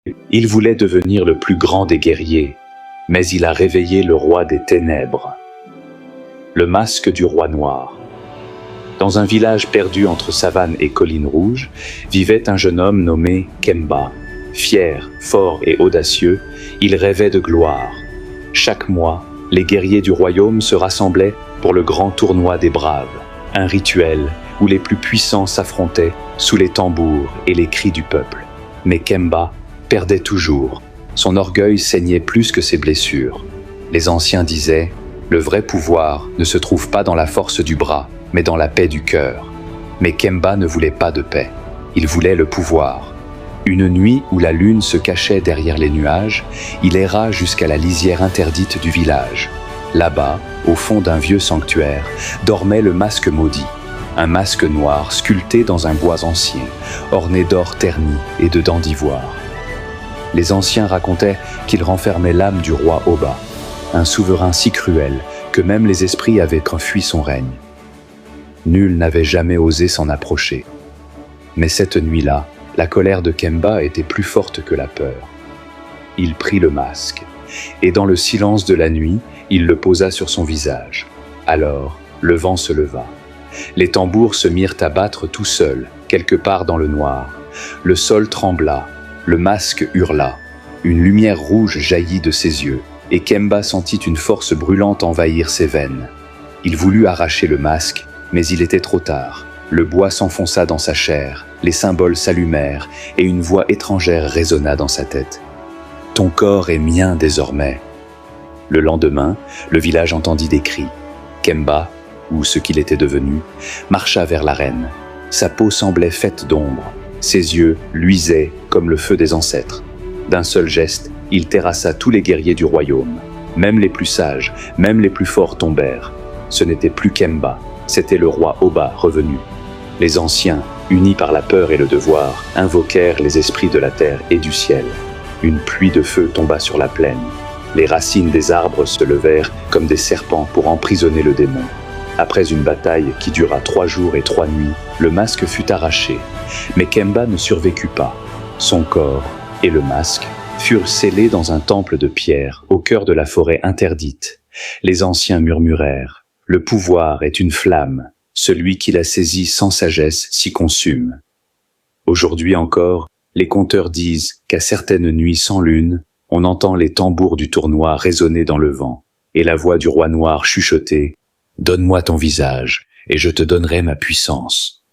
Il voulait devenir le plus grand des guerriers, mais il a réveillé le roi des ténèbres. Le masque du roi noir. Dans un village perdu entre savane et collines rouges, vivait un jeune homme nommé Kemba. Fier, fort et audacieux, il rêvait de gloire. Chaque mois, les guerriers du royaume se rassemblaient pour le grand tournoi des braves, un rituel où les plus puissants s'affrontaient sous les tambours et les cris du peuple. Mais Kemba perdait toujours. Son orgueil saignait plus que ses blessures. Les anciens disaient « Le vrai pouvoir ne se trouve pas dans la force du bras, mais dans la paix du cœur. » Mais Kemba ne voulait pas de paix. Il voulait le pouvoir. Une nuit où la lune se cachait derrière les nuages, il erra jusqu'à la lisière interdite du village. Là-bas, au fond d'un vieux sanctuaire, dormait le masque maudit. Un masque noir sculpté dans un bois ancien, orné d'or terni et de dents d'ivoire. Les anciens racontaient qu'il renfermait l'âme du roi Oba, un souverain si cruel que même les esprits avaient fui son règne. Nul n'avait jamais osé s'en approcher. Mais cette nuit-là, la colère de Kemba était plus forte que la peur. Il prit le masque, et dans le silence de la nuit, il le posa sur son visage. Alors, le vent se leva. Les tambours se mirent à battre tout seuls, quelque part dans le noir. Le sol trembla, le masque hurla. Une lumière rouge jaillit de ses yeux, et Kemba sentit une force brûlante envahir ses veines. Il voulut arracher le masque, mais il était trop tard. Le bois s'enfonça dans sa chair, les symboles s'allumèrent, et une voix étrangère résonna dans sa tête. « Ton corps est mien désormais. » Le lendemain, le village entendit des cris. Kemba, ou ce qu'il était devenu, marcha vers l'arène. Sa peau semblait faite d'ombre. Ses yeux luisaient comme le feu des ancêtres. D'un seul geste, il terrassa tous les guerriers du royaume. Même les plus sages, même les plus forts tombèrent. Ce n'était plus Kemba, c'était le roi Oba revenu. Les anciens, unis par la peur et le devoir, invoquèrent les esprits de la terre et du ciel. Une pluie de feu tomba sur la plaine. Les racines des arbres se levèrent comme des serpents pour emprisonner le démon. Après une bataille qui dura 3 jours et 3 nuits, le masque fut arraché. Mais Kemba ne survécut pas. Son corps et le masque furent scellés dans un temple de pierre au cœur de la forêt interdite. Les anciens murmurèrent « Le pouvoir est une flamme. Celui qui la saisit sans sagesse s'y consume. » Aujourd'hui encore, les conteurs disent qu'à certaines nuits sans lune, on entend les tambours du tournoi résonner dans le vent, et la voix du roi noir chuchoter « Donne-moi ton visage, et je te donnerai ma puissance. »